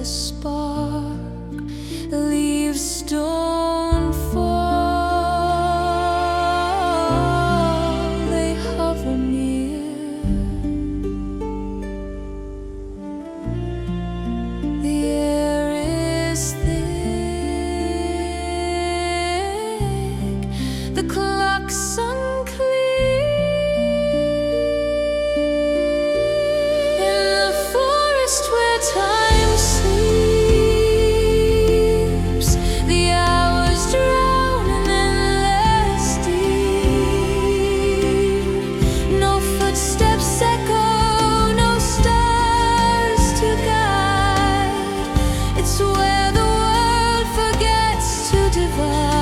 a spark, leaves don't fall, they hover near. The air is thick, the clock's unclear. Time sleeps, the hours drown in endless deep. No footsteps echo, no stars to guide. It's where the world forgets to divide.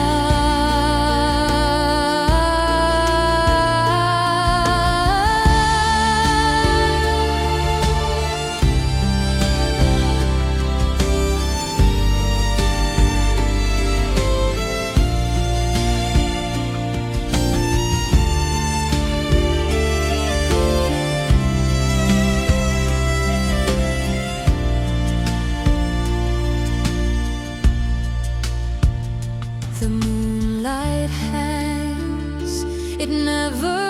The moonlight hangs, it never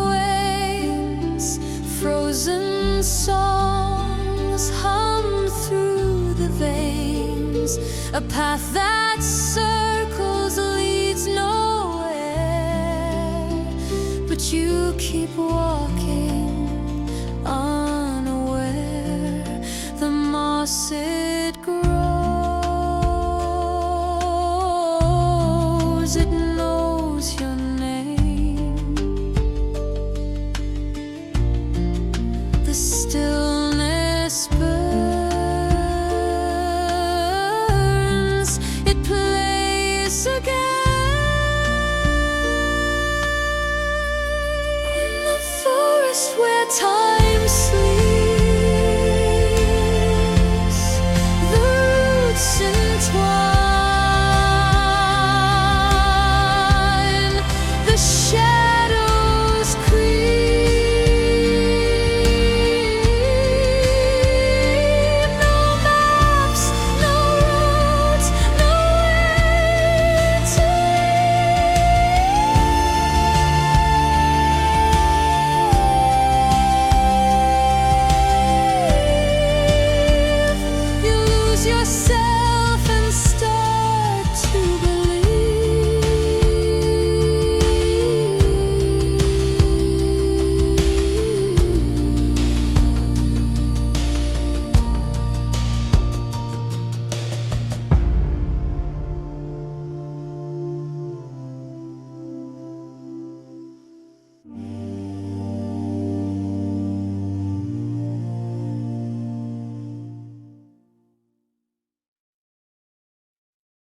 wanes. Frozen songs hum through the veins. A path that circles leads nowhere, but you keep walking unaware. The moss it grows, it knows your name. The stillness burns, it plays again. In the forest where time